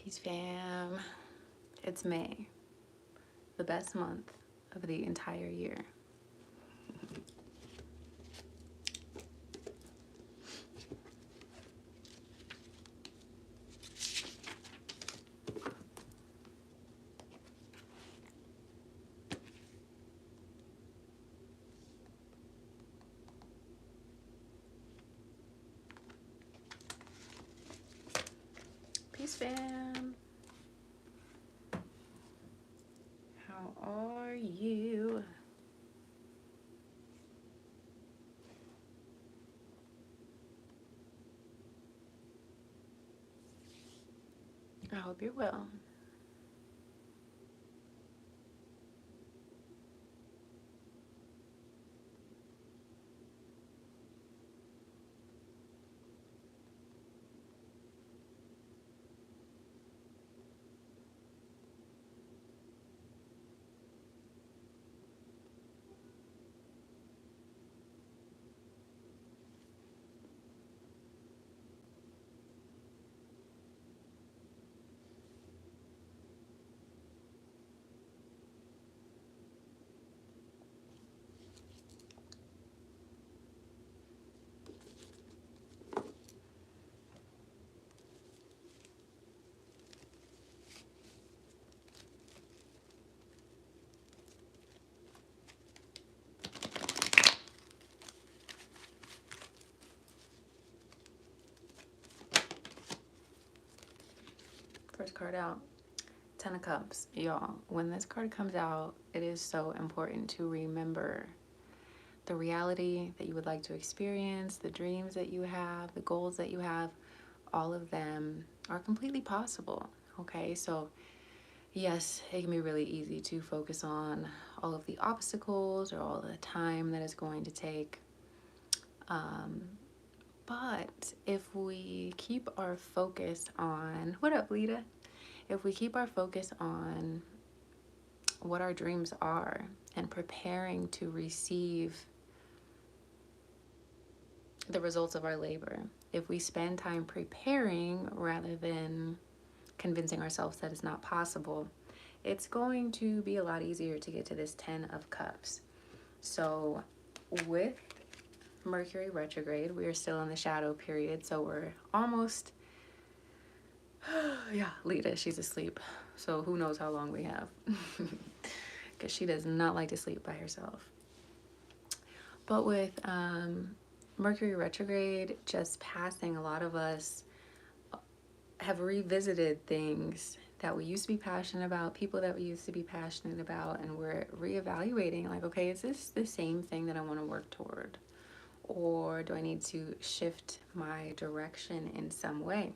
Peace fam. It's May, the best month of the entire year. Peace fam. How are you? I hope you're well. First card out. 10 of Cups. Y'all, when this card comes out, it is so important to remember the reality that you would like to experience, the dreams that you have, the goals that you have. All of them are completely possible. Okay, so yes, it can be really easy to focus on all of the obstacles or all the time that it's going to take. But if we keep our focus on, what up, Lita? If we keep our focus on what our dreams are and preparing to receive the results of our labor, if we spend time preparing rather than convincing ourselves that it's not possible, it's going to be a lot easier to get to this 10 of Cups. So with Mercury retrograde, we are still in the shadow period, so we're almost yeah, Lita, she's asleep, so who knows how long we have, because she does not like to sleep by herself. But with Mercury retrograde just passing, a lot of us have revisited things that we used to be passionate about, people that we used to be passionate about, and we're reevaluating, like, okay, is this the same thing that I want to work toward? Or do I need to shift my direction in some way?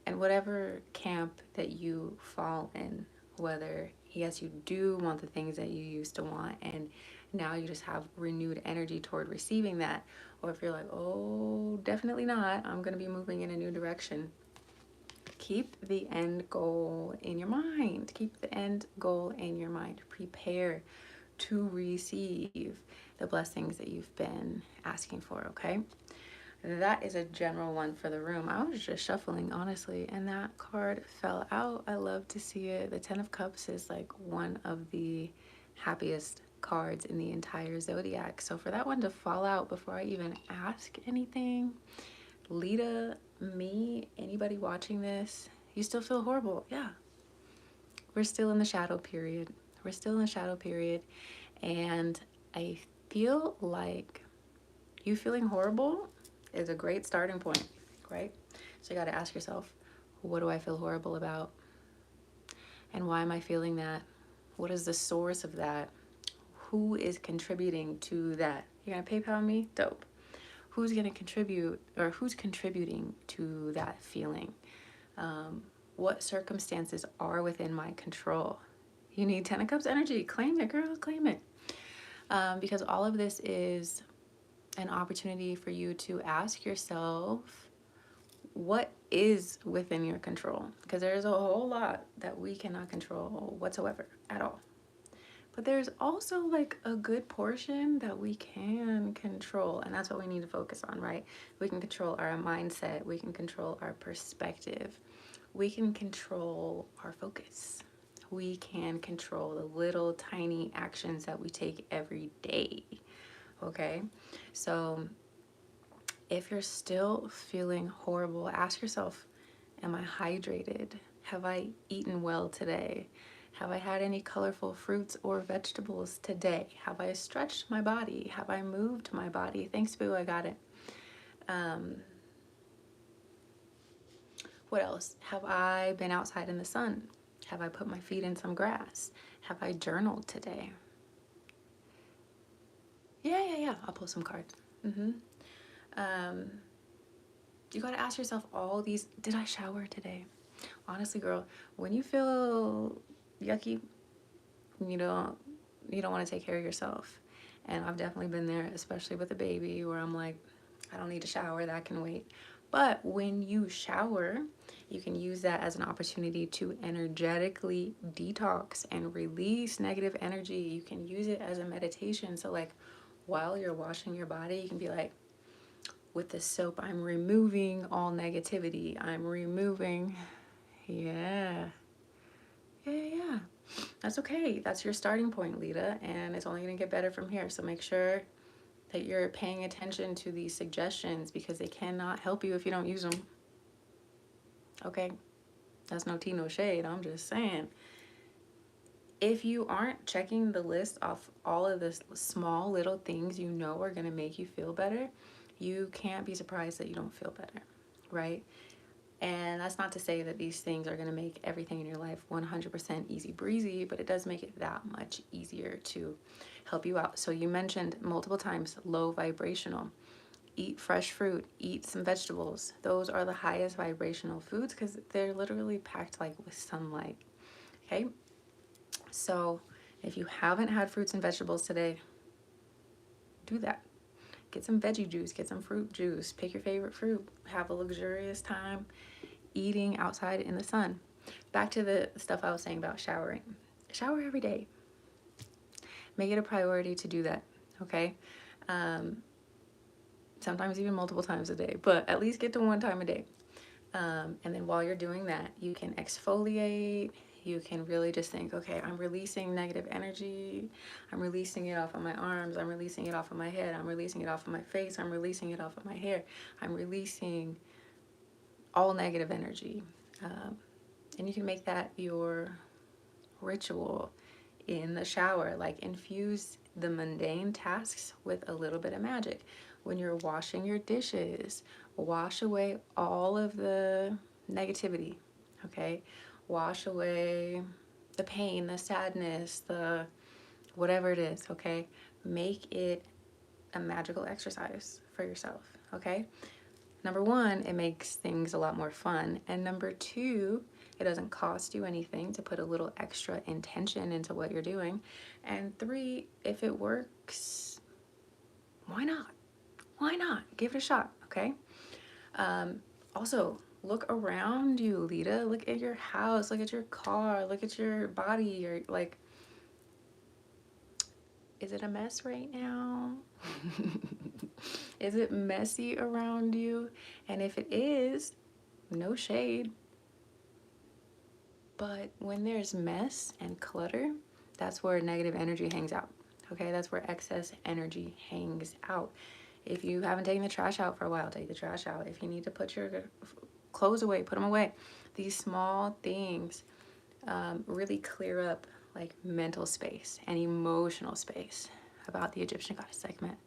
And whatever camp that you fall in, whether, yes, you do want the things that you used to want, and now you just have renewed energy toward receiving that, or if you're like, oh, definitely not, I'm going to be moving in a new direction. Keep the end goal in your mind. Keep the end goal in your mind. Prepare to receive the blessings that you've been asking for, okay? That is a general one for the room. I was just shuffling, honestly, and that card fell out. I love to see it. The 10 of Cups is like one of the happiest cards in the entire zodiac. So for that one to fall out before I even ask anything, Lita, me, anybody watching this, you still feel horrible. Yeah. We're still in the shadow period. We're still in the shadow period. And I feel like you feeling horrible is a great starting point, right? So you got to ask yourself, what do I feel horrible about? And why am I feeling that? What is the source of that? Who is contributing to that? You're going to PayPal me? Dope. Who's going to contribute, or who's contributing to that feeling? What circumstances are within my control? You need 10 of Cups energy. Claim it, girl. Claim it. Because all of this is an opportunity for you to ask yourself, what is within your control? Because there's a whole lot that we cannot control whatsoever at all. But there's also like a good portion that we can control, and that's what we need to focus on, right? We can control our mindset, we can control our perspective, we can control our focus. We can control the little tiny actions that we take every day. Okay? So if you're still feeling horrible, ask yourself, am I hydrated? Have I eaten well today? Have I had any colorful fruits or vegetables today? Have I stretched my body? Have I moved my body? Thanks, Boo, I got it. What else? Have I been outside in the sun? Have I put my feet in some grass? Have I journaled today? Yeah. I'll pull some cards. Um, you got to ask yourself all these. Did I shower today? Honestly, girl, when you feel yucky, you don't want to take care of yourself. And I've definitely been there, especially with a baby, where I'm like, I don't need to shower, that can wait. But when you shower, you can use that as an opportunity to energetically detox and release negative energy. You can use it as a meditation. So like while you're washing your body, you can be like, with this soap, I'm removing all negativity. I'm removing, yeah. That's okay. That's your starting point, Lita, and it's only going to get better from here. So make sure that you're paying attention to these suggestions because they cannot help you if you don't use them. Okay? That's no tea, no shade. I'm just saying. If you aren't checking the list off all of the small little things you know are going to make you feel better, you can't be surprised that you don't feel better, right? And that's not to say that these things are going to make everything in your life 100% easy breezy, but it does make it that much easier to help you out. So you mentioned multiple times low vibrational. Eat fresh fruit, eat some vegetables. Those are the highest vibrational foods because they're literally packed like with sunlight. Okay? So if you haven't had fruits and vegetables today, do that. Get some veggie juice, get some fruit juice, pick your favorite fruit, have a luxurious time eating outside in the sun. Back to the stuff I was saying about showering. Shower every day. Make it a priority to do that, okay? Sometimes even multiple times a day, but at least get to one time a day. And then while you're doing that, you can exfoliate. You can really just think, okay, I'm releasing negative energy. I'm releasing it off of my arms. I'm releasing it off of my head. I'm releasing it off of my face. I'm releasing it off of my hair. I'm releasing all negative energy. And you can make that your ritual in the shower. Like infuse the mundane tasks with a little bit of magic. When you're washing your dishes, wash away all of the negativity, okay? Wash away the pain, the sadness, the whatever it is, okay? Make it a magical exercise for yourself, okay? Number one, it makes things a lot more fun. And number two, it doesn't cost you anything to put a little extra intention into what you're doing. And three, if it works, why not? Why not? Give it a shot, okay? Also, look around you, Lita. Look at your house, look at your car, look at your body. You're like, is it a mess right now? Is it messy around you? And if it is, no shade. But when there's mess and clutter, that's where negative energy hangs out. Okay, that's where excess energy hangs out. If you haven't taken the trash out for a while, take the trash out. If you need to put your clothes away, put them away. These small things really clear up like mental space and emotional space. About the Egyptian goddess Sekhmet.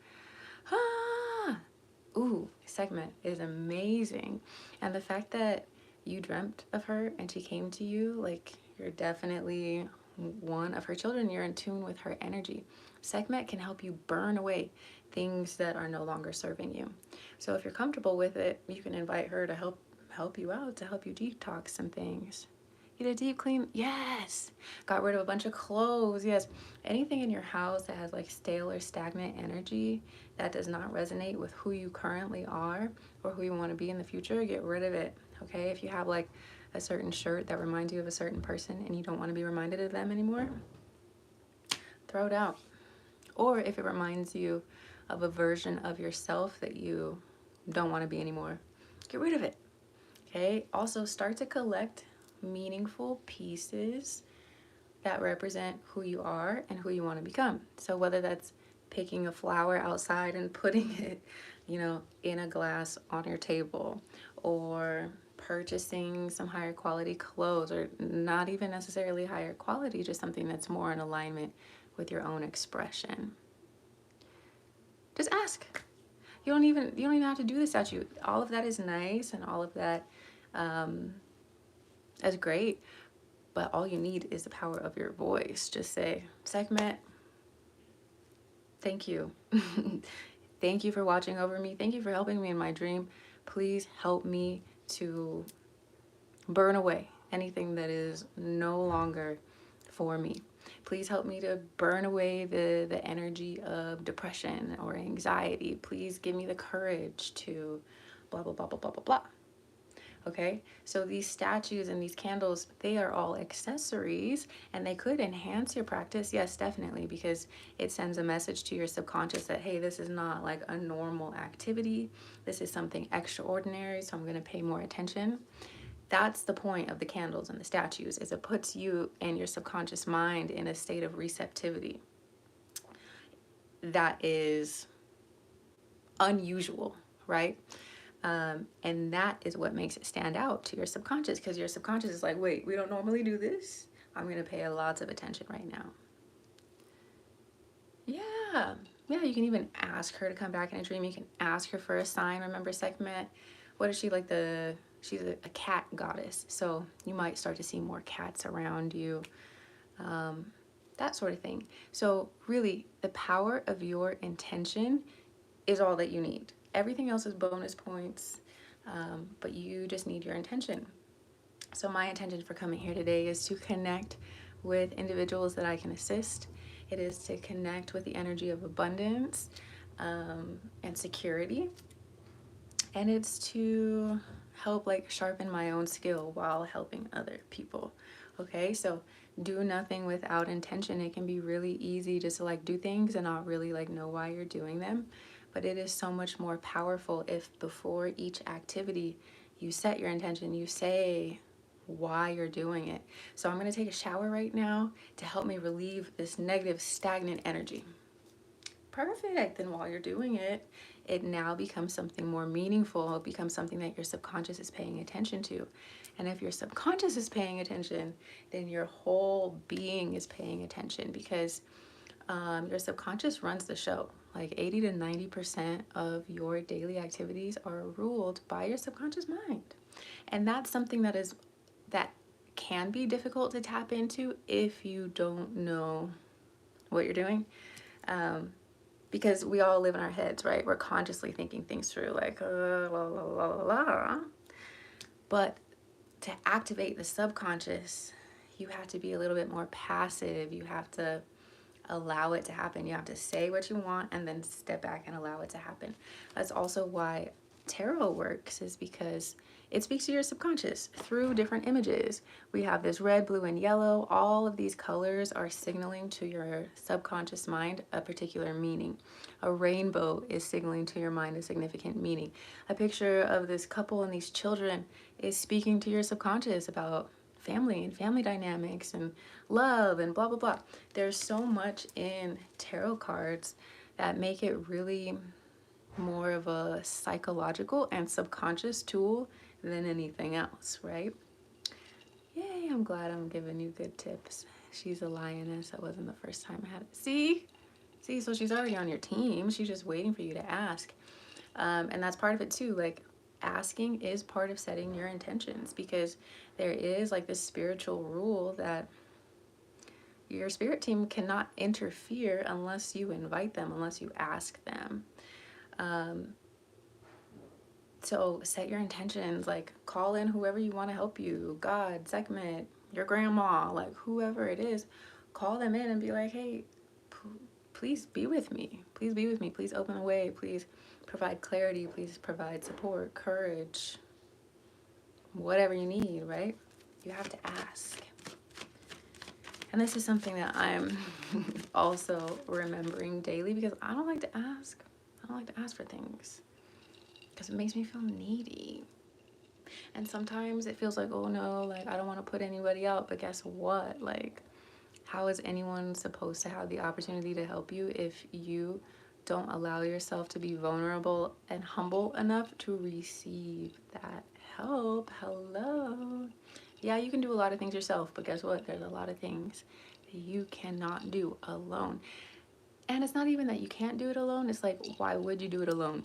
Sekhmet is amazing. And the fact that you dreamt of her and she came to you, like you're definitely one of her children. You're in tune with her energy. Sekhmet can help you burn away things that are no longer serving you. So if you're comfortable with it, you can invite her to help you out, to help you detox some things. Get a deep clean, yes. Got rid of a bunch of clothes, yes. Anything in your house that has like stale or stagnant energy that does not resonate with who you currently are or who you want to be in the future, get rid of it, okay? If you have like a certain shirt that reminds you of a certain person and you don't want to be reminded of them anymore, throw it out. Or if it reminds you of a version of yourself that you don't want to be anymore, get rid of it. Okay, also start to collect meaningful pieces that represent who you are and who you want to become. So whether that's picking a flower outside and putting it, you know, in a glass on your table, or purchasing some higher quality clothes, or not even necessarily higher quality, just something that's more in alignment with your own expression. Just ask. You don't even have to do the statue. All of that is nice and all of that is great, but all you need is the power of your voice. Just say, Sekhmet, thank you. Thank you for watching over me. Thank you for helping me in my dream. Please help me to burn away anything that is no longer for me. Please help me to burn away the energy of depression or anxiety. Please give me the courage to blah, blah, blah, blah, blah, blah, blah. Okay, so these statues and these candles, they are all accessories, and they could enhance your practice. Yes, definitely, because it sends a message to your subconscious that, hey, this is not like a normal activity. This is something extraordinary, so I'm going to pay more attention. That's the point of the candles and the statues, is it puts you and your subconscious mind in a state of receptivity that is unusual, right? And that is what makes it stand out to your subconscious, because your subconscious is like, wait, we don't normally do this. I'm going to pay lots of attention right now. Yeah. Yeah, you can even ask her to come back in a dream. You can ask her for a sign. Remember Sekhmet? What is she like? She's a cat goddess. So you might start to see more cats around you. That sort of thing. So really, the power of your intention is all that you need. Everything else is bonus points, but you just need your intention. So my intention for coming here today is to connect with individuals that I can assist. It is to connect with the energy of abundance and security. And it's to help like sharpen my own skill while helping other people. Okay, so do nothing without intention. It can be really easy just to like do things and not really like know why you're doing them. But it is so much more powerful if before each activity you set your intention, you say why you're doing it. So I'm going to take a shower right now to help me relieve this negative, stagnant energy. Perfect. And while you're doing it, it now becomes something more meaningful. It becomes something that your subconscious is paying attention to. And if your subconscious is paying attention, then your whole being is paying attention, because your subconscious runs the show. Like 80 to 90% of your daily activities are ruled by your subconscious mind. And that's something that can be difficult to tap into if you don't know what you're doing. Because we all live in our heads, right? We're consciously thinking things through, like, la, la, la, la, la. But to activate the subconscious, you have to be a little bit more passive. You have to allow it to happen. You have to say what you want and then step back and allow it to happen. That's also why tarot works, is because it speaks to your subconscious through different images. We have this red, blue, and yellow. All of these colors are signaling to your subconscious mind a particular meaning. A rainbow is signaling to your mind a significant meaning. A picture of this couple and these children is speaking to your subconscious about family and family dynamics and love and blah, blah, blah. There's so much in tarot cards that make it really more of a psychological and subconscious tool than anything else, right? Yay, I'm glad I'm giving you good tips. She's a lioness. That wasn't the first time I had it. See, so she's already on your team. She's just waiting for you to ask. And that's part of it too. Like, asking is part of setting your intentions, because there is like this spiritual rule that your spirit team cannot interfere unless you invite them, unless you ask them. So set your intentions, like call in whoever you want to help you, God, Sekhmet, your grandma, like whoever it is, call them in and be like, hey, please be with me. Please be with me. Please open the way. Please provide clarity. Please provide support, courage, whatever you need, right? You have to ask. And this is something that I'm also remembering daily, because I don't like to ask. I don't like to ask for things because it makes me feel needy. And sometimes it feels like, oh no, like I don't want to put anybody out. But guess what? Like, how is anyone supposed to have the opportunity to help you if you don't allow yourself to be vulnerable and humble enough to receive that help? Hello. Yeah, you can do a lot of things yourself, but guess what? There's a lot of things that you cannot do alone. And it's not even that you can't do it alone. It's like, why would you do it alone?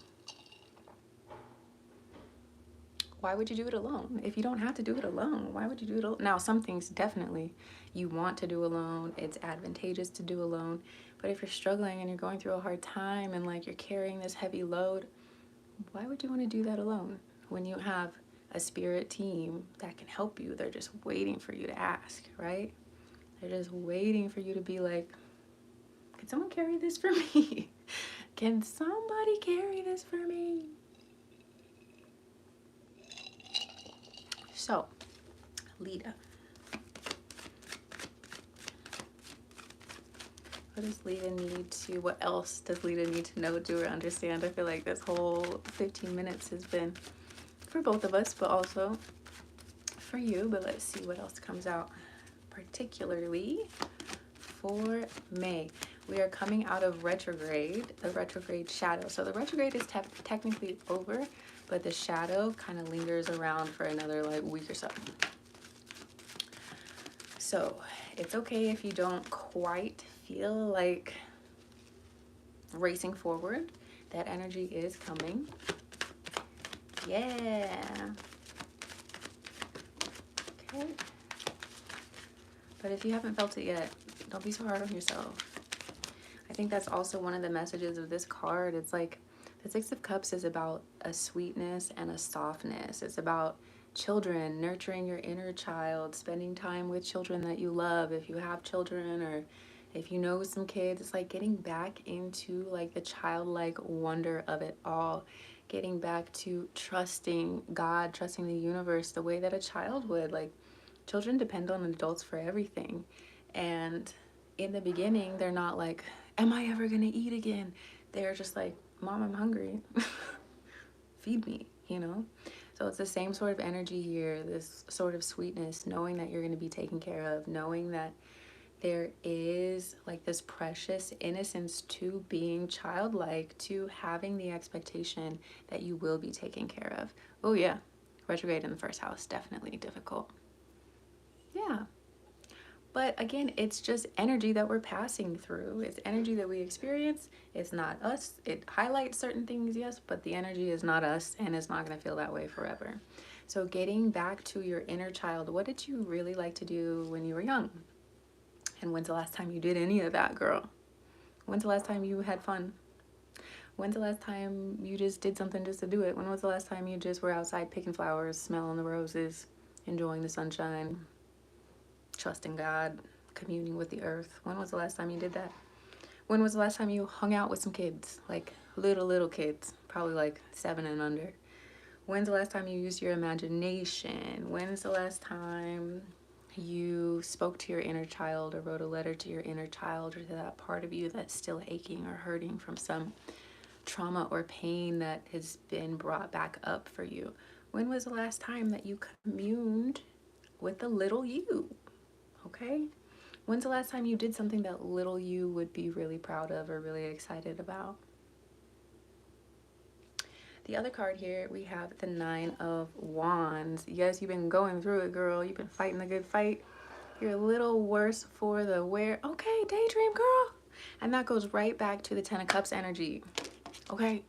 Why would you do it alone? If you don't have to do it alone, why would you do it alone? Now, some things definitely you want to do alone. It's advantageous to do alone. But if you're struggling and you're going through a hard time and like you're carrying this heavy load, why would you want to do that alone when you have a spirit team that can help you? They're just waiting for you to ask, right? They're just waiting for you to be like, can someone carry this for me? Can somebody carry this for me? So, Lita. What does Lita need to, what else does Lita need to know, do, or understand? I feel like this whole 15 minutes has been for both of us, but also for you. But let's see what else comes out, particularly for May. We are coming out of retrograde, the retrograde shadow. So the retrograde is technically over, but the shadow kind of lingers around for another like week or so. So it's okay if you don't quite feel like racing forward. That energy is coming. Yeah. Okay. But if you haven't felt it yet, don't be so hard on yourself. I think that's also one of the messages of this card. It's like the Six of Cups is about a sweetness and a softness. It's about children, nurturing your inner child, spending time with children that you love. If you have children or if you know some kids, it's like getting back into like the childlike wonder of it all. Getting back to trusting God, trusting the universe the way that a child would. Like, children depend on adults for everything. And in the beginning, they're not like, am I ever gonna eat again? They're just like, Mom, I'm hungry. Feed me, you know? So it's the same sort of energy here, this sort of sweetness, knowing that you're gonna be taken care of, knowing that there is like this precious innocence to being childlike, to having the expectation that you will be taken care of. Oh yeah, retrograde in the first house, definitely difficult. Yeah. But again, it's just energy that we're passing through. It's energy that we experience. It's not us. It highlights certain things, yes, but the energy is not us, and it's not going to feel that way forever. So getting back to your inner child, what did you really like to do when you were young? And when's the last time you did any of that, girl? When's the last time you had fun? When's the last time you just did something just to do it? When was the last time you just were outside picking flowers, smelling the roses, enjoying the sunshine, trusting God, communing with the earth? When was the last time you did that? When was the last time you hung out with some kids, like little kids, probably like 7 and under? When's the last time you used your imagination? When's the last time you spoke to your inner child or wrote a letter to your inner child, or to that part of you that's still aching or hurting from some trauma or pain that has been brought back up for you? When was the last time that you communed with the little you? Okay? When's the last time you did something that little you would be really proud of or really excited about? The other card here, we have the 9 of Wands. Yes, you've been going through it, girl. You've been fighting the good fight. You're a little worse for the wear. Okay, daydream, girl. And that goes right back to the 10 of Cups energy. Okay?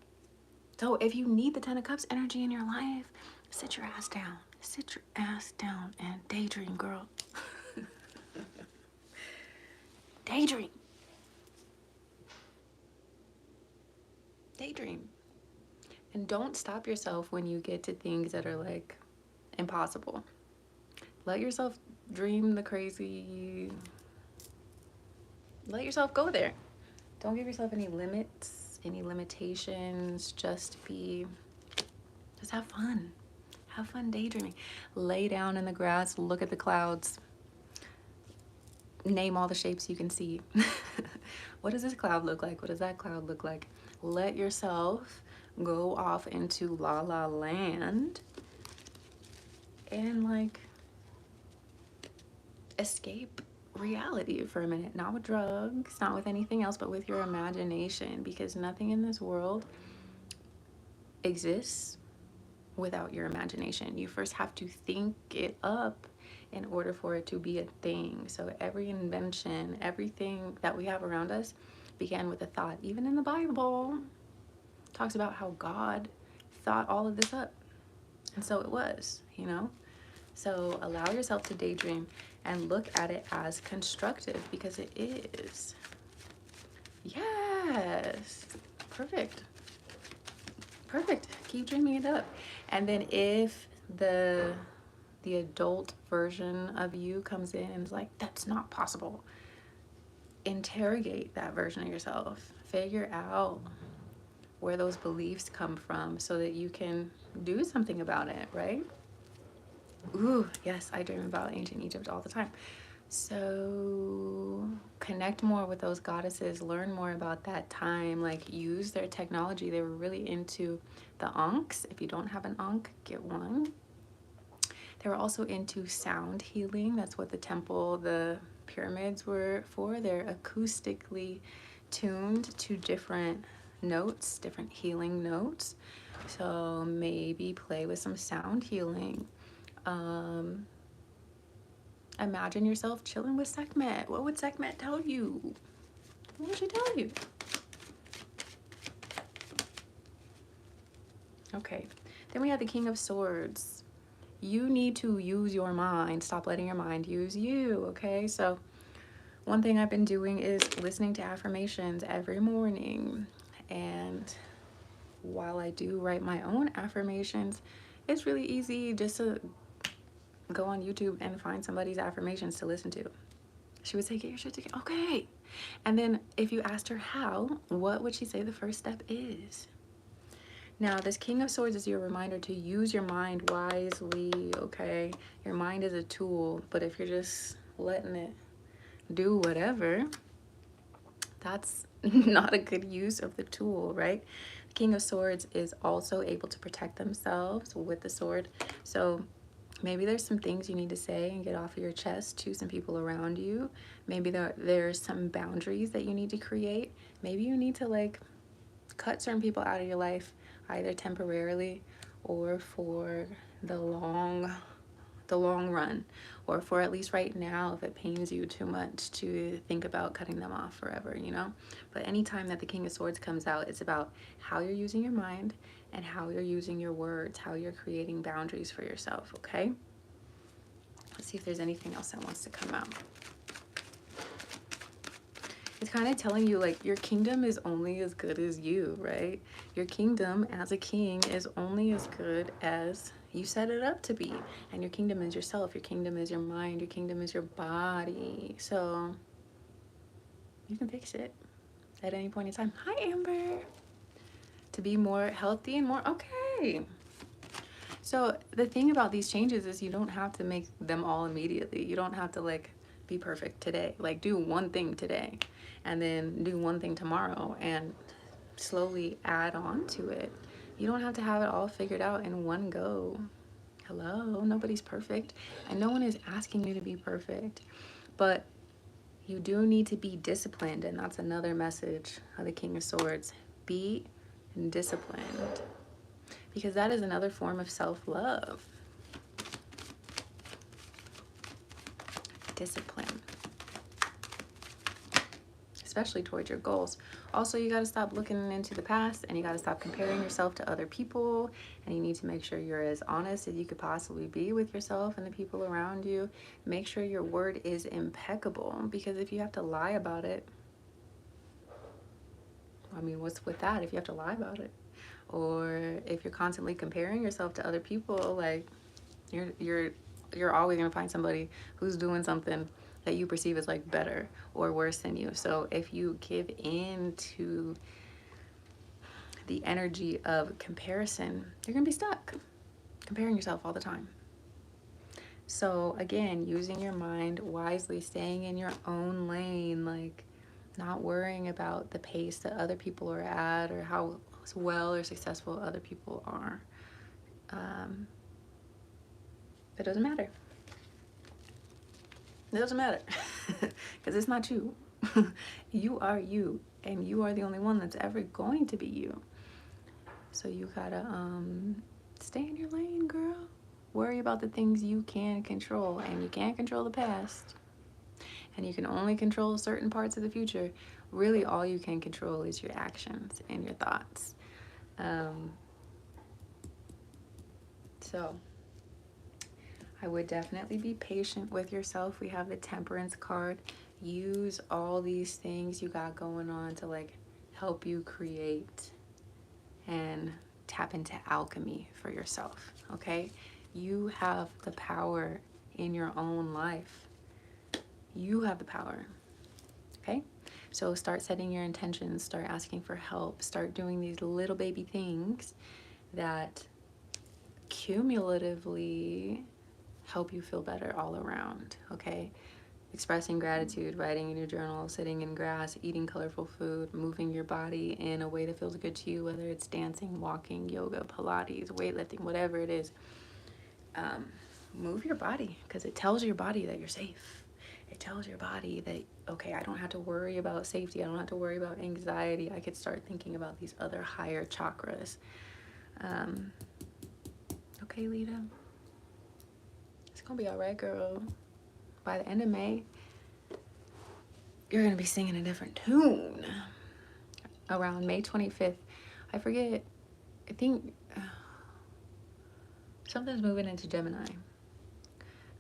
So if you need the 10 of Cups energy in your life, sit your ass down. Sit your ass down and daydream, girl. Daydream. Daydream. And don't stop yourself when you get to things that are like impossible. Let yourself dream the crazy. Let yourself go there. Don't give yourself any limits, any limitations. Just have fun. Have fun daydreaming. Lay down in the grass, look at the clouds. Name all the shapes you can see. What does this cloud look like? What does that cloud look like? Let yourself go off into la la land and like escape reality for a minute. Not with drugs, not with anything else, but with your imagination, because nothing in this world exists without your imagination. You first have to think it up in order for it to be a thing. So every invention, everything that we have around us began with a thought. Even in the Bible, it talks about how God thought all of this up. And so it was, you know? So allow yourself to daydream and look at it as constructive, because it is. Yes. Perfect. Perfect. Keep dreaming it up. And then if the adult version of you comes in and is like, that's not possible, interrogate that version of yourself. Figure out where those beliefs come from so that you can do something about it, right? Ooh, yes, I dream about ancient Egypt all the time. So connect more with those goddesses, learn more about that time, like use their technology. They were really into the ankhs. If you don't have an ankh, get one. They were also into sound healing. That's what the temple, the pyramids were for. They're acoustically tuned to different notes, different healing notes. So maybe play with some sound healing. Imagine yourself chilling with Sekhmet. What would Sekhmet tell you? What would she tell you? Okay, then we have the King of Swords. You need to use your mind. Stop letting your mind use you, okay? So one thing I've been doing is listening to affirmations every morning. And while I do write my own affirmations, it's really easy just to go on YouTube and find somebody's affirmations to listen to. She would say, get your shit together. Okay. And then if you asked her how, what would she say the first step is? Now, this King of Swords is your reminder to use your mind wisely, okay? Your mind is a tool, but if you're just letting it do whatever, that's not a good use of the tool, right? The King of Swords is also able to protect themselves with the sword. So maybe there's some things you need to say and get off of your chest to some people around you. Maybe there's some boundaries that you need to create. Maybe you need to like cut certain people out of your life, either temporarily or for the long run, or for at least right now if it pains you too much to think about cutting them off forever, you know? But anytime that the King of Swords comes out, it's about how you're using your mind and how you're using your words, how you're creating boundaries for yourself, okay? Let's see if there's anything else that wants to come out. It's kind of telling you like your kingdom is only as good as you, right? Your kingdom as a king is only as good as you set it up to be. And your kingdom is yourself. Your kingdom is your mind. Your kingdom is your body. So you can fix it at any point in time. Hi, Amber. To be more healthy and more okay. So the thing about these changes is you don't have to make them all immediately. You don't have to like be perfect today. Like do one thing today and then do one thing tomorrow and slowly add on to it. You don't have to have it all figured out in one go. Hello, nobody's perfect. And no one is asking you to be perfect. But you do need to be disciplined, and that's another message of the King of Swords. Be disciplined, because that is another form of self-love. Discipline, especially towards your goals. Also, you got to stop looking into the past, and you got to stop comparing yourself to other people, and you need to make sure you're as honest as you could possibly be with yourself and the people around you. Make sure your word is impeccable, because if you have to lie about it, I mean, what's with that if you have to lie about it? Or if you're constantly comparing yourself to other people, like you're always gonna find somebody who's doing something that you perceive as like better or worse than you. So if you give in to the energy of comparison, you're gonna be stuck comparing yourself all the time. So again, using your mind wisely, staying in your own lane, like not worrying about the pace that other people are at or how well or successful other people are. It doesn't matter. It doesn't matter. Because it's not you. You are you. And you are the only one that's ever going to be you. So you gotta stay in your lane, girl. Worry about the things you can control. And you can't control the past. And you can only control certain parts of the future. Really, all you can control is your actions and your thoughts. So I would definitely be patient with yourself. We have the Temperance card. Use all these things you got going on to like help you create and tap into alchemy for yourself, okay? You have the power in your own life. You have the power, okay? So start setting your intentions, start asking for help, start doing these little baby things that cumulatively help you feel better all around, okay? Expressing gratitude, writing in your journal, sitting in grass, eating colorful food, moving your body in a way that feels good to you, whether it's dancing, walking, yoga, Pilates, weightlifting, whatever it is. Move your body because it tells your body that you're safe. It tells your body that, okay, I don't have to worry about safety. I don't have to worry about anxiety. I could start thinking about these other higher chakras. Okay, Lita. It's going to be all right, girl. By the end of May, you're going to be singing a different tune. Around May 25th. I forget. I think something's moving into Gemini.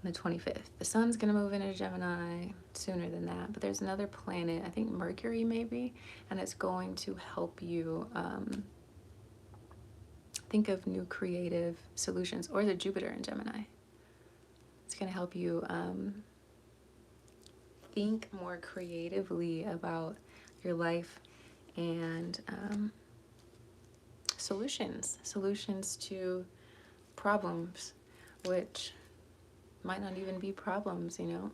The 25th. The sun's gonna move into Gemini sooner than that, but there's another planet, I think Mercury maybe, and it's going to help you think of new creative solutions. Or the Jupiter in Gemini. It's gonna help you think more creatively about your life and solutions to problems, which might not even be problems, you know.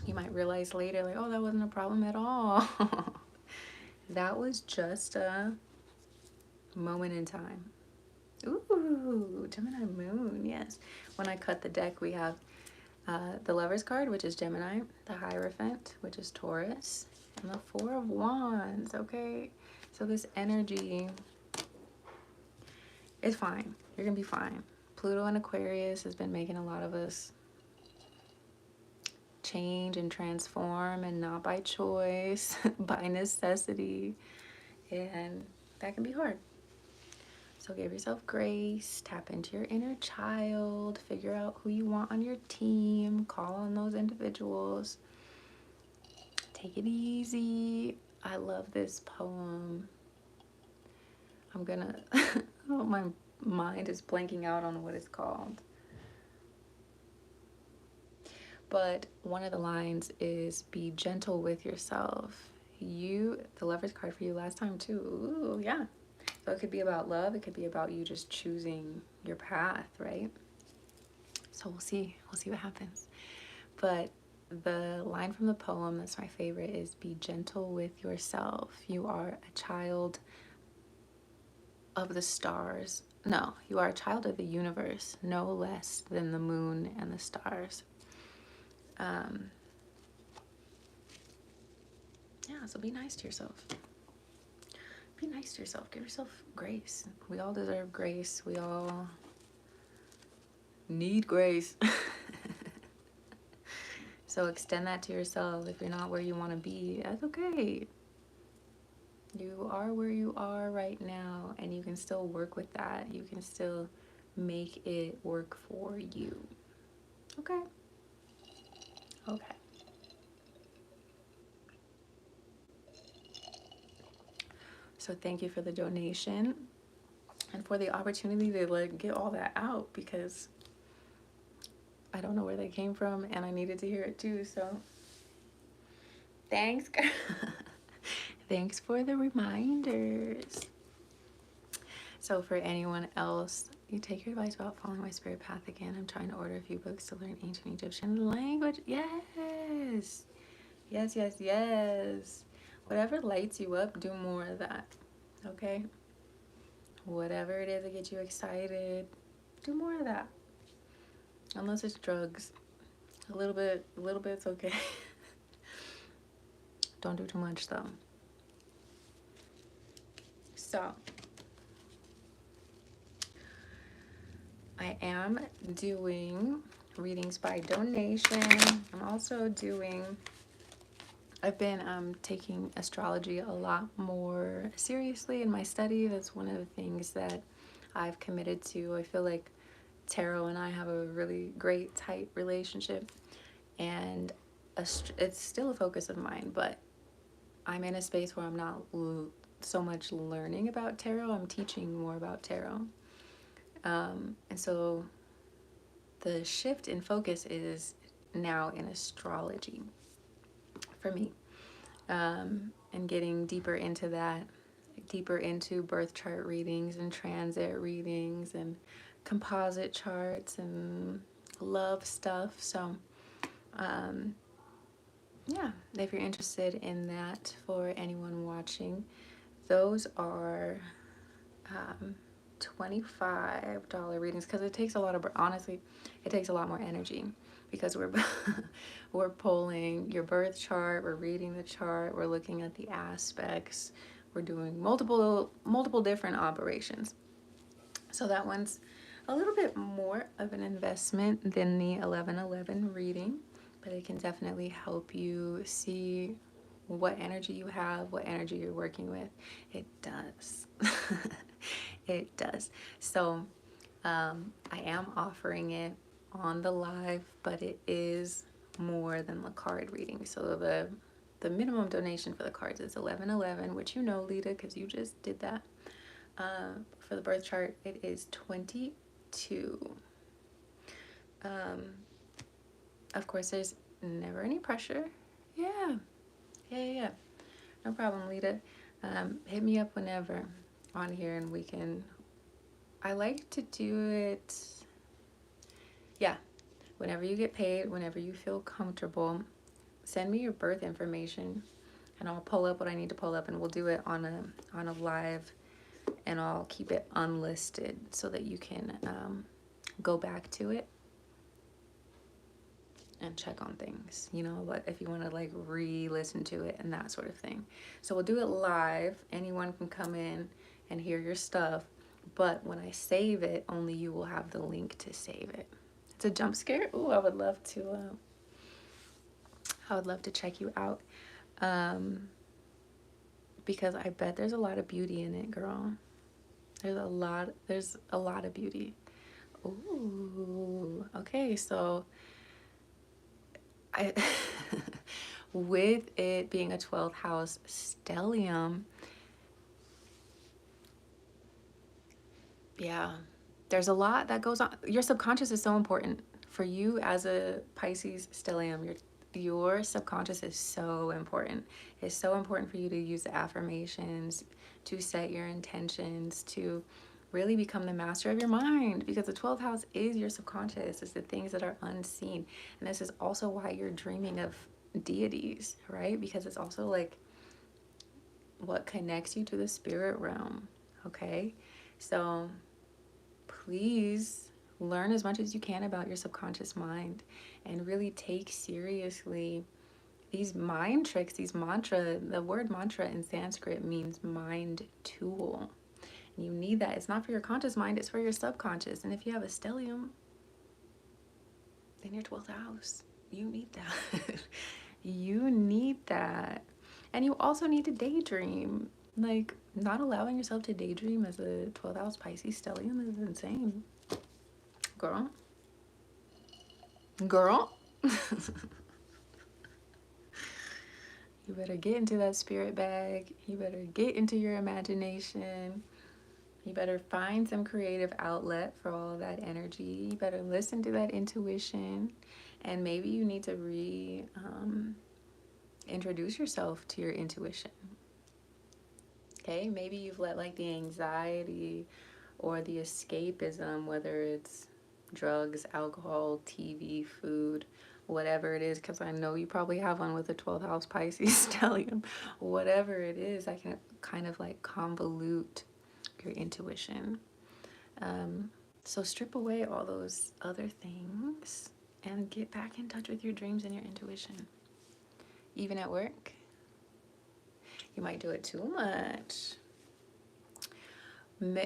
You might realize later, like, oh, that wasn't a problem at all. That was just a moment in time. Ooh, Gemini moon, yes. When I cut the deck, we have the Lovers card, which is Gemini, the Hierophant, which is Taurus, and the Four of Wands, okay? So this energy is fine. You're gonna be fine. Pluto in Aquarius has been making a lot of us change and transform, and not by choice, by necessity, and that can be hard. So give yourself grace, tap into your inner child, figure out who you want on your team, call on those individuals, take it easy. I love this poem. I'm gonna oh, my mind is blanking out on what it's called. But one of the lines is, be gentle with yourself. The Lover's card for you last time too. Ooh, yeah. So it could be about love. It could be about you just choosing your path, right? So we'll see. We'll see what happens. But the line from the poem that's my favorite is, be gentle with yourself. You are a child of the stars. No, you are a child of the universe, no less than the moon and the stars. Yeah, so be nice to yourself. Be nice to yourself. Give yourself grace. We all deserve grace. We all need grace. So extend that to yourself. If you're not where you want to be, that's okay. You are where you are right now, and you can still work with that. You can still make it work for you. Okay? Okay. So thank you for the donation and for the opportunity to like get all that out, because I don't know where they came from and I needed to hear it too. So thanks. Thanks for the reminders. So for anyone else, you take your advice about following my spirit path again. I'm trying to order a few books to learn ancient Egyptian language. Yes. Yes, yes, yes. Whatever lights you up, do more of that. Okay? Whatever it is that gets you excited, do more of that. unless it's drugs. A little bit's okay. Don't do too much though. So I am doing readings by donation. I've been taking astrology a lot more seriously in my study. That's one of the things that I've committed to. I feel like tarot and I have a really great, tight relationship, and it's still a focus of mine, but I'm in a space where I'm not so much learning about tarot. I'm teaching more about tarot. And so the shift in focus is now in astrology for me, and getting deeper into that, deeper into birth chart readings and transit readings and composite charts and love stuff. So yeah, if you're interested in that, for anyone watching, those are $25 readings, because it takes a lot of, honestly, it takes a lot more energy, because we're we're pulling your birth chart, we're reading the chart, we're looking at the aspects, we're doing multiple different operations. So that one's a little bit more of an investment than the 1111 reading, but it can definitely help you see what energy you have, what energy you're working with. It does. It does. So I am offering it on the live, but it is more than the card reading. So the minimum donation for the cards is 1111, which you know, Lita, because you just did that. For the birth chart, it is 22. Of course, there's never any pressure. Yeah. No problem, Lita. Hit me up whenever on here, and we can. I like to do it. Yeah, whenever you get paid, whenever you feel comfortable, send me your birth information, and I'll pull up what I need to pull up, and we'll do it on a live, and I'll keep it unlisted so that you can go back to it and check on things, you know, but if you want to like re-listen to it and that sort of thing. So we'll do it live. Anyone can come in and hear your stuff, but when I save it, only you will have the link to save it. It's a jump scare. Ooh, I would love to check you out, because I bet there's a lot of beauty in it, girl. There's a lot of beauty. Ooh, okay, so with it being a 12th house stellium, yeah, there's a lot that goes on. Your subconscious is so important for you as a Pisces stellium. Your subconscious is so important. It's so important for you to use the affirmations, to set your intentions, to really become the master of your mind, because the 12th house is your subconscious. It's the things that are unseen. And this is also why you're dreaming of deities, right? Because it's also like what connects you to the spirit realm, okay? So please learn as much as you can about your subconscious mind, and really take seriously these mind tricks, these mantra. The word mantra in Sanskrit means mind tool. You need that. It's not for your conscious mind, it's for your subconscious. And if you have a stellium in your 12th house, you need that. You need that. And you also need to daydream. Like, not allowing yourself to daydream as a 12th house Pisces stellium is insane. Girl. You better get into that spirit bag. You better get into your imagination. You better find some creative outlet for all of that energy. You better listen to that intuition. And maybe you need to introduce yourself to your intuition. Okay, maybe you've let like the anxiety or the escapism, whether it's drugs, alcohol, TV, food, whatever it is, because I know you probably have one with a 12th house Pisces stellium. Whatever it is, I can kind of like convolute your intuition. So strip away all those other things and get back in touch with your dreams and your intuition. Even at work, you might do it too much.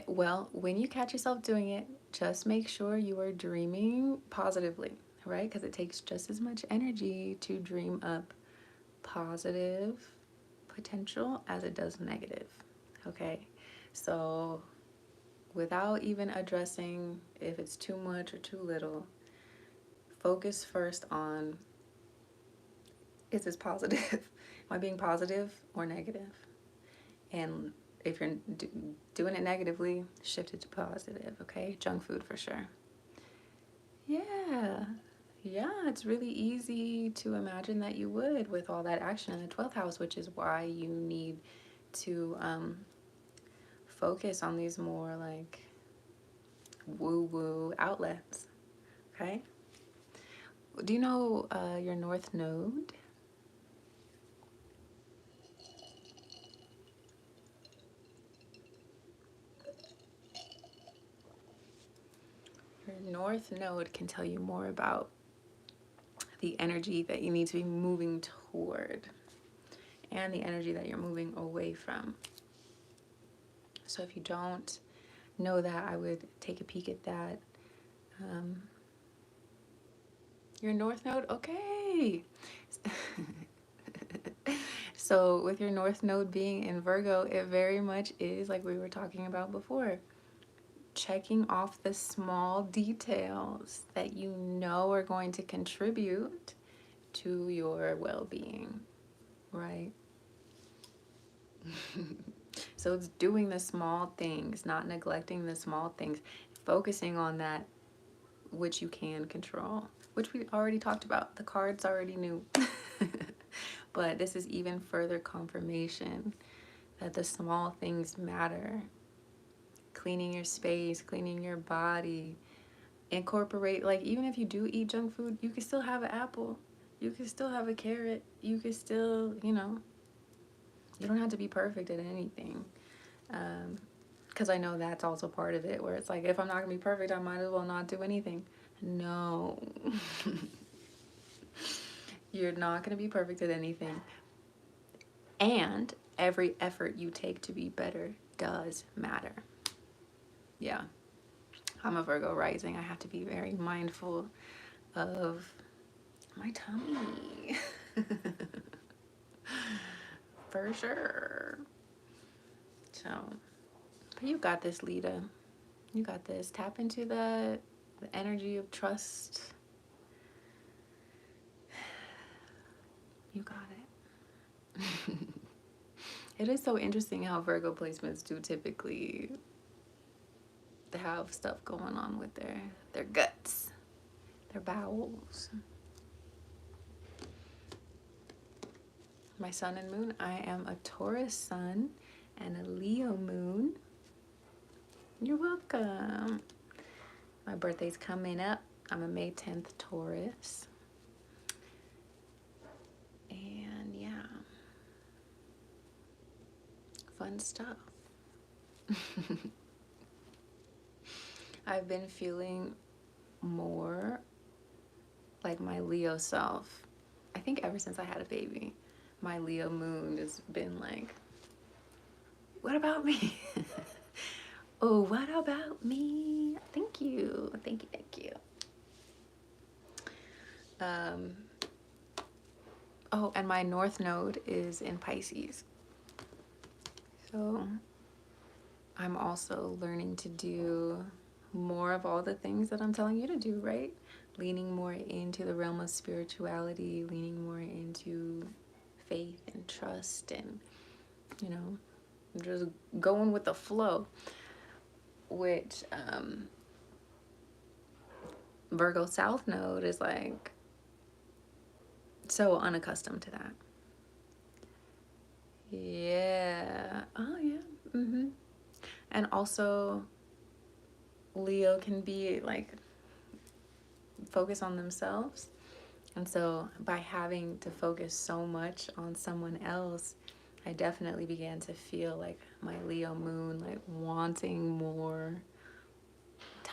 Well, when you catch yourself doing it, just make sure you are dreaming positively, right? Because it takes just as much energy to dream up positive potential as it does negative, okay? So without even addressing if it's too much or too little, focus first on, is this positive? Am I being positive or negative? And if you're doing it negatively, shift it to positive, okay? Junk food for sure. Yeah. Yeah, it's really easy to imagine that you would with all that action in the 12th house, which is why you need to focus on these more like woo-woo outlets, okay? Do you know your North Node? Your North Node can tell you more about the energy that you need to be moving toward and the energy that you're moving away from. So if you don't know that, I would take a peek at that. Your North Node, okay. So with your North Node being in Virgo, it very much is like we were talking about before. Checking off the small details that you know are going to contribute to your well-being, right? So it's doing the small things, not neglecting the small things, focusing on that which you can control, which we already talked about. The cards already knew. But this is even further confirmation that the small things matter. Cleaning your space, cleaning your body, incorporate, like, even if you do eat junk food, you can still have an apple, you can still have a carrot, you can still, you know, you don't have to be perfect at anything. Because I know that's also part of it, where it's like, if I'm not gonna be perfect, I might as well not do anything. No. You're not gonna be perfect at anything, and every effort you take to be better does matter. Yeah, I'm a Virgo rising. I have to be very mindful of my tummy. For sure. So, but you got this, Lita. You got this. Tap into the energy of trust. You got it. It is so interesting how Virgo placements do typically have stuff going on with their guts, their bowels. My sun and moon, I am a Taurus sun and a Leo moon. You're welcome. My birthday's coming up. I'm a May 10th Taurus. And yeah, fun stuff. I've been feeling more like my Leo self. I think ever since I had a baby, my Leo moon has been like, what about me? Oh, what about me? Thank you. Thank you. Thank you. Oh, and my North Node is in Pisces. So I'm also learning to do more of all the things that I'm telling you to do, right? Leaning more into the realm of spirituality, leaning more into faith and trust, and, you know, just going with the flow, which Virgo South Node is like so unaccustomed to that. Yeah. Oh, yeah. Mm-hmm. And also, Leo can be like focus on themselves. And so by having to focus so much on someone else, I definitely began to feel like my Leo moon, like wanting more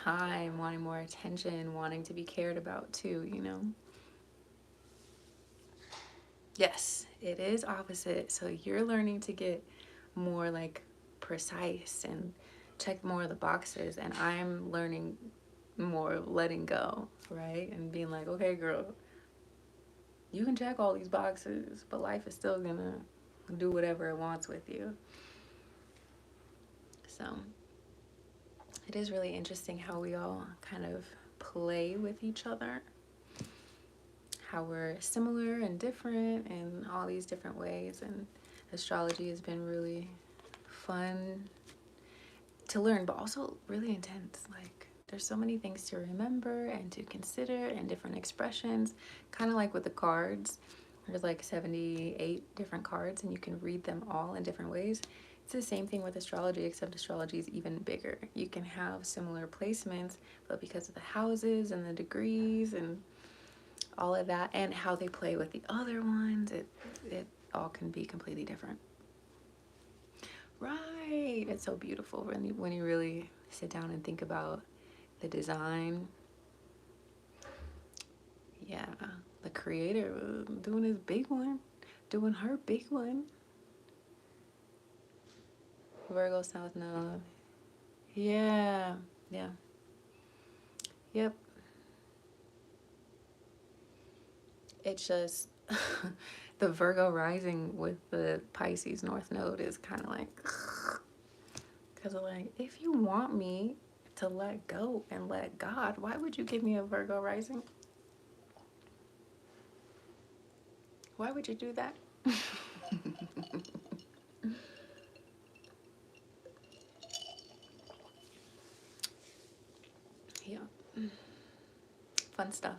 time, wanting more attention, wanting to be cared about too, you know? Yes, it is opposite. So you're learning to get more like precise and check more of the boxes, and I'm learning more of letting go, right? And being like, okay, girl, you can check all these boxes, but life is still gonna do whatever it wants with you. So it is really interesting how we all kind of play with each other, how we're similar and different in all these different ways. And astrology has been really fun to learn, but also really intense. Like, there's so many things to remember and to consider and different expressions, kind of like with the cards. There's like 78 different cards and you can read them all in different ways. It's the same thing with astrology, except astrology is even bigger. You can have similar placements, but because of the houses and the degrees and all of that and how they play with the other ones, it all can be completely different. Right. It's so beautiful when you really sit down and think about the design. Yeah, the creator doing his big one, doing her big one. Virgo South Node. Yeah, yeah, yep. It's just the Virgo rising with the Pisces North Node is kind of like, because like, if you want me to let go and let God, why would you give me a Virgo rising? Why would you do that? Yeah, fun stuff.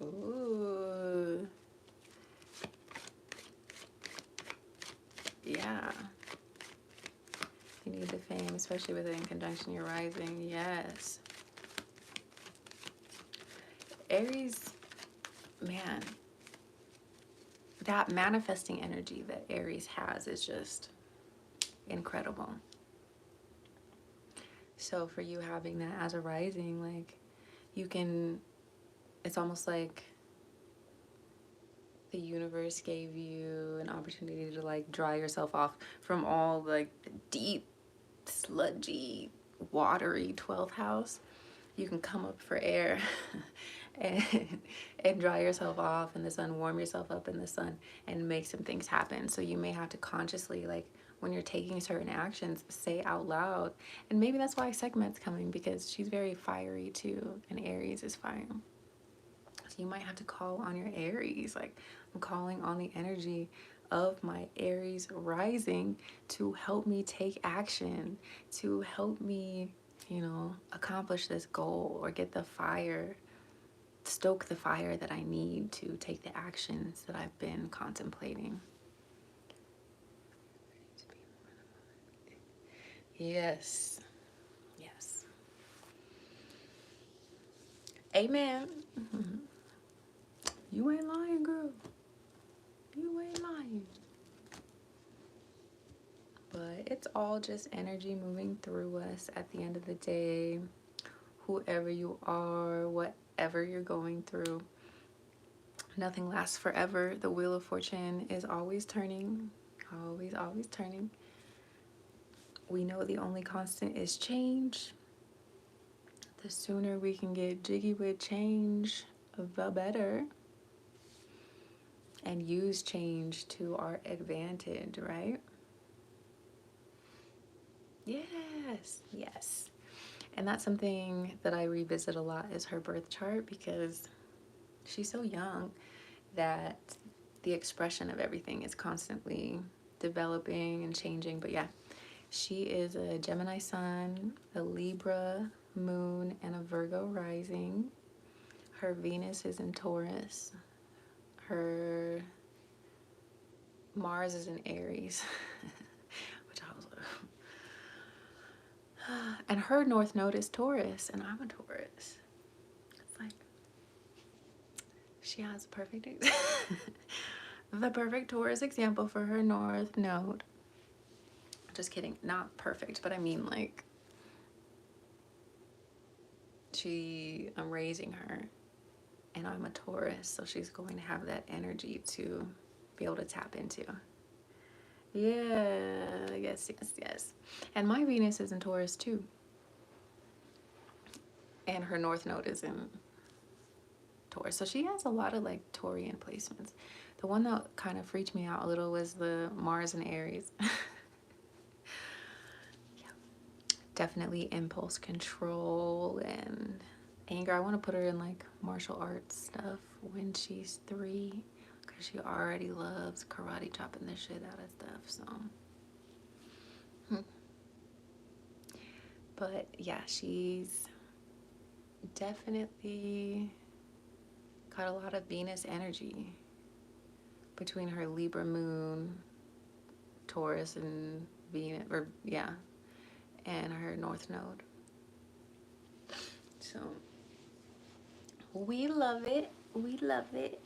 Ooh, yeah. You need the fame, especially with it in conjunction your rising. Yes. Aries, man, that manifesting energy that Aries has is just incredible. So for you having that as a rising, like, you can, it's almost like the universe gave you an opportunity to like dry yourself off from all like the deep, sludgy, watery 12th house. You can come up for air and dry yourself off in the sun, warm yourself up in the sun, and make some things happen. So you may have to consciously, like, when you're taking certain actions, say out loud. And maybe that's why Segment's coming, because she's very fiery too, and Aries is fire. So you might have to call on your Aries. Like, I'm calling on the energy of my Aries rising to help me take action, to help me, you know, accomplish this goal or get the fire, stoke the fire that I need to take the actions that I've been contemplating. Yes. Yes. Amen. You ain't lying, girl. You ain't lying. But it's all just energy moving through us at the end of the day. Whoever you are, whatever you're going through, nothing lasts forever. The wheel of fortune is always turning, always, always turning. We know the only constant is change. The sooner we can get jiggy with change, the better. And use change to our advantage, right? Yes, yes. And that's something that I revisit a lot, is her birth chart, because she's so young that the expression of everything is constantly developing and changing. But yeah, she is a Gemini sun, a Libra moon, and a Virgo rising. Her Venus is in Taurus. Her Mars is in Aries, which I was like, and her North Node is Taurus, and I'm a Taurus. It's like, she has a perfect the perfect Taurus example for her North Node. Just kidding, not perfect, but I mean like I'm raising her and I'm a Taurus, so she's going to have that energy to be able to tap into. Yeah, yes, yes, yes. And my Venus is in Taurus too. And her North Node is in Taurus. So she has a lot of like Taurian placements. The one that kind of freaked me out a little was the Mars and Aries. Yeah. Definitely impulse control and anger. I want to put her in like martial arts stuff when she's 3, because she already loves karate chopping the shit out of stuff. So but yeah, she's definitely got a lot of Venus energy between her Libra moon, Taurus, and Venus, or yeah, and her North Node. So we love it. We love it.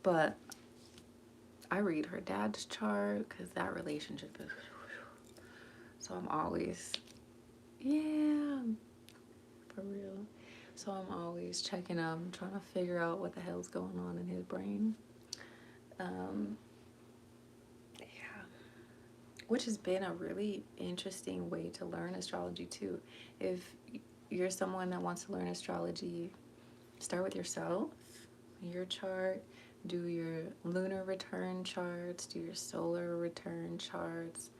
But I read her dad's chart because that relationship is. So I'm always, yeah, for real. So I'm always checking up, trying to figure out what the hell's going on in his brain. Yeah, which has been a really interesting way to learn astrology too. If you're someone that wants to learn astrology, start with yourself, your chart, do your lunar return charts, do your solar return charts.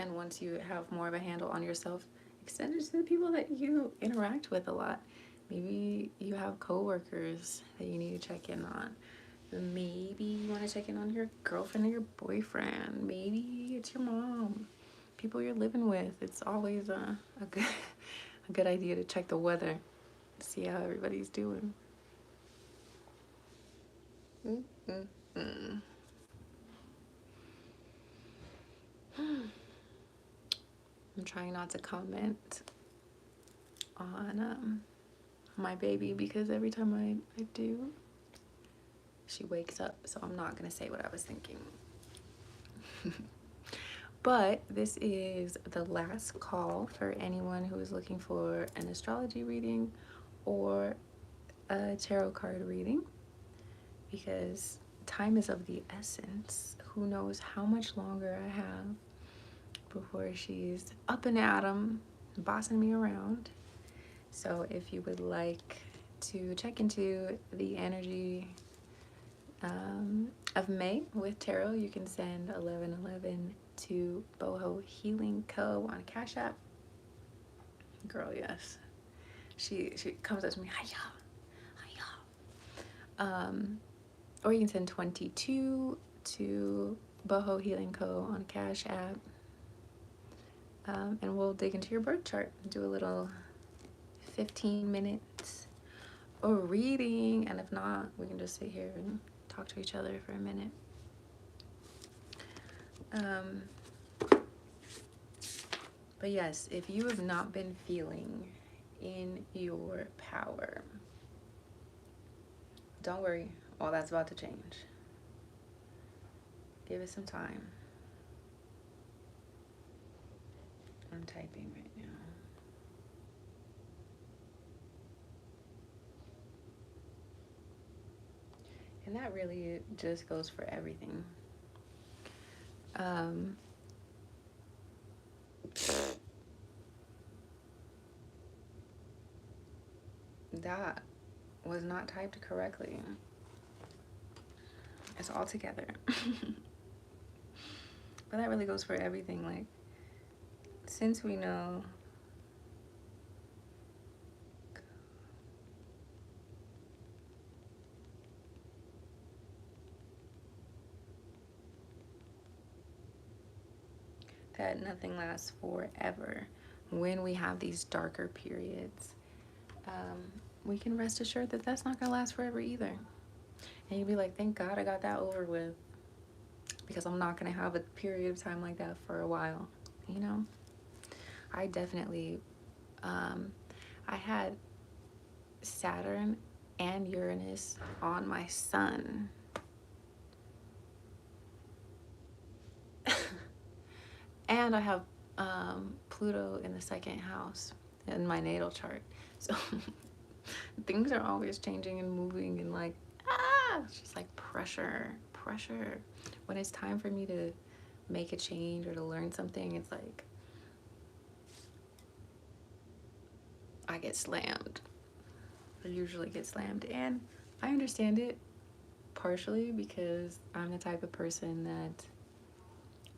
And once you have more of a handle on yourself, extend it to the people that you interact with a lot. Maybe you have coworkers that you need to check in on. Maybe you want to check in on your girlfriend or your boyfriend. Maybe it's your mom, people you're living with. It's always a good idea to check the weather, see how everybody's doing. Mm-mm-mm. I'm trying not to comment on my baby because every time I do, she wakes up. So I'm not going to say what I was thinking. But this is the last call for anyone who is looking for an astrology reading or a tarot card reading, because time is of the essence. Who knows how much longer I have before she's up and at 'em, bossing me around. So if you would like to check into the energy of May with tarot, you can send 1111 to bohohealingco on Cash App. Girl, yes. She comes up to me, hiya, hiya. Or you can send 22 to bohohealingco on Cash App. And we'll dig into your birth chart and do a little 15 minutes of reading. And if not, we can just sit here and talk to each other for a minute. But yes, if you have not been feeling in your power, don't worry, all that's about to change. Give it some time. I'm typing right now. And that really just goes for everything. That was not typed correctly. It's all together. But that really goes for everything. Like, since we know that nothing lasts forever, when we have these darker periods, we can rest assured that that's not going to last forever either. And you'd be like, thank God I got that over with, because I'm not going to have a period of time like that for a while, you know? I definitely, I had Saturn and Uranus on my sun. And I have Pluto in the second house in my natal chart. So things are always changing and moving, and like, it's just like pressure. When it's time for me to make a change or to learn something, it's like I get slammed. I usually get slammed, and I understand it partially because I'm the type of person that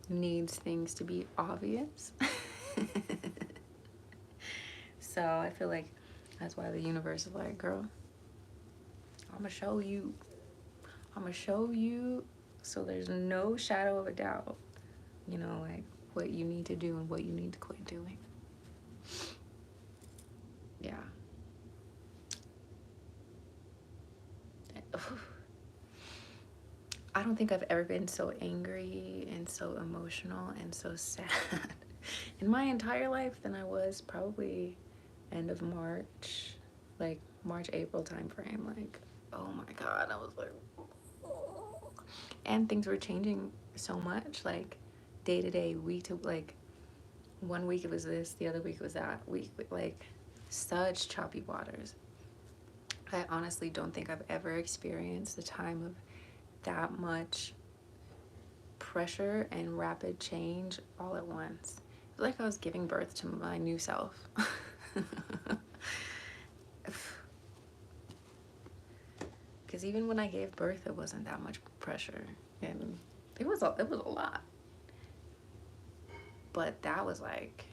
needs things to be obvious. So I feel like that's why the universe is like, girl, I'm gonna show you so there's no shadow of a doubt, you know, like what you need to do and what you need to quit doing. Yeah. I don't think I've ever been so angry and so emotional and so sad in my entire life than I was probably end of March, like March, April time frame. Like, oh my God, I was like, oh. And things were changing so much, like day to day, week to, like, one week it was this, the other week it was that week, like such choppy waters. I honestly don't think I've ever experienced a time of that much pressure and rapid change all at once. It was like I was giving birth to my new self. Because even when I gave birth, it wasn't that much pressure, and it was a lot. But that was like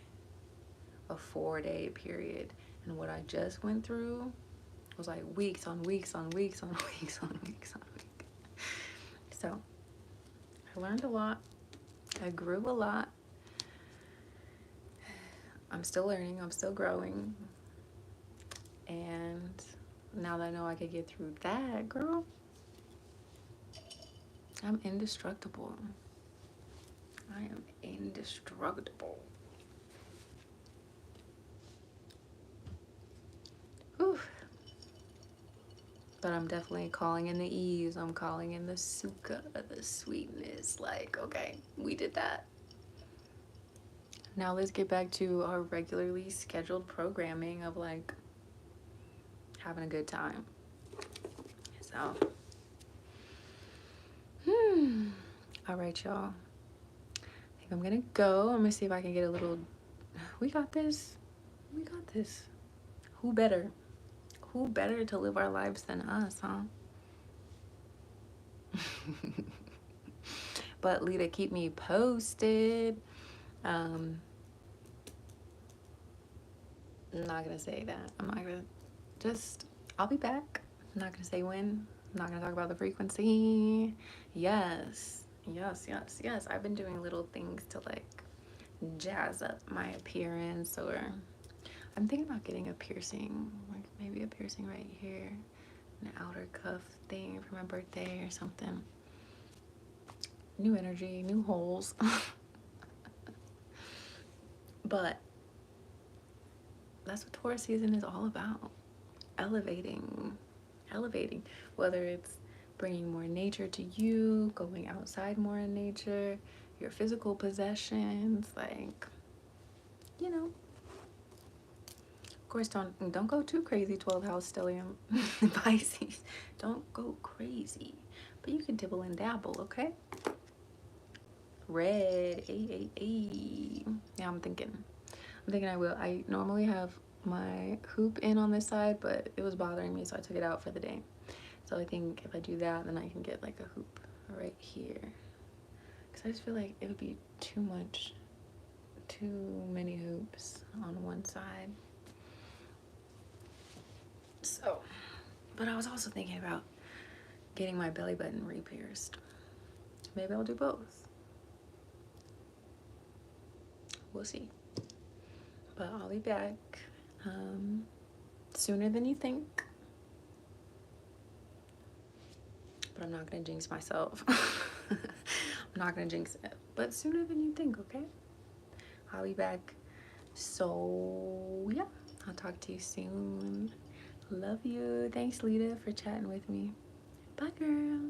a 4-day period, and what I just went through was like weeks on weeks on weeks on weeks on weeks on weeks. So I learned a lot. I grew a lot. I'm still learning. I'm still growing. And now that I know I could get through that, girl, I'm indestructible. I am indestructible. Whew. But I'm definitely calling in the ease. I'm calling in the sukha, the sweetness. Like, okay, we did that. Now let's get back to our regularly scheduled programming of like having a good time. So, all right, y'all. I think I'm gonna go. I'm gonna see if I can get a little. We got this. We got this. Who better? Who better to live our lives than us, huh? But Lita, keep me posted. I'm not gonna say that. I'm not gonna I'll be back. I'm not gonna say when. I'm not gonna talk about the frequency. Yes. I've been doing little things to like jazz up my appearance, or I'm thinking about getting a piercing, like maybe a piercing right here, an outer cuff thing for my birthday or something. New energy, new holes. But that's what Taurus season is all about. Elevating, whether it's bringing more nature to you, going outside more in nature, your physical possessions, like, you know. Of course, don't go too crazy, 12th house stellium Pisces. Don't go crazy, but you can dibble and dabble, okay? Red, yeah, I'm thinking I will. I normally have my hoop in on this side, but it was bothering me, so I took it out for the day. So I think if I do that, then I can get like a hoop right here, because I just feel like it would be too many hoops on one side. So, but I was also thinking about getting my belly button re-pierced. Maybe I'll do both. We'll see. But I'll be back sooner than you think. But I'm not gonna jinx myself. I'm not gonna jinx it, but sooner than you think, okay? I'll be back. So yeah, I'll talk to you soon. Love you. Thanks, Lita, for chatting with me. Bye, girl.